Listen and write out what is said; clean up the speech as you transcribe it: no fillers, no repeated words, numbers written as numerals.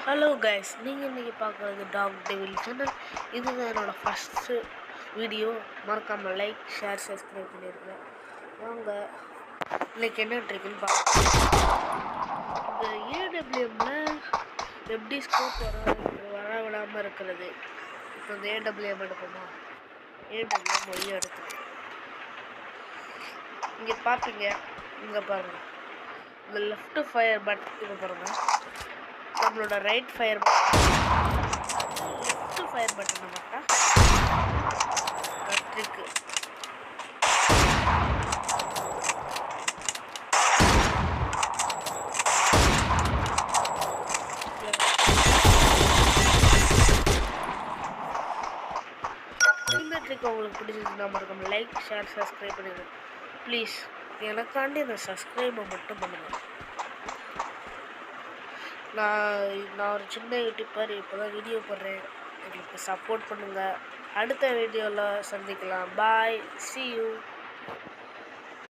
Hello guys, நீங்கள் இன்றைக்கி பார்க்குறது டாக் டெவில் சேனல். இதுதான் என்னோடய ஃபஸ்ட்டு வீடியோ. மறக்காமல் லைக், ஷேர், சப்ஸ்கிரைப் பண்ணிடுங்க. வாங்க இன்றைக்கி என்ன ட்ரிக்குன்னு பார்க்கலாம். இந்த ஏடபிள்யூஎம்மில் எப்படி ஸ்கோப் வர விடாமல் இருக்கிறது. இப்போ இந்த ஏடபிள்யூஎம் எடுப்போமா, ஏடபிள்யூஎம் ஒய்யை எடுத்துக்கோம். இங்கே பார்ப்பீங்க, இங்கே பாருங்கள், இந்த லெஃப்ட் ஃபயர் பட்டன் இங்கே பாருங்கள். நம்மளோட ரைட் ஃபயர் லெஃப்ட் ஃபயர் பட்டனை மட்டும் ட்ரிக்கு. இந்த ட்ரிக் உங்களுக்கு பிடிச்சிருந்தா மறக்காம லைக், ஷேர், சப்ஸ்கிரைப் பண்ணிடுங்க ப்ளீஸ். எனக்காண்டி இந்த சப்ஸ்கிரைபை மட்டும் பண்ணுங்கள். நான் ஒரு சின்ன யூடியூபர், இப்போ தான் வீடியோ போடுறேன். எங்களுக்கு சப்போர்ட் பண்ணுங்கள். அடுத்த வீடியோவில் சந்திக்கலாம். பாய், see you.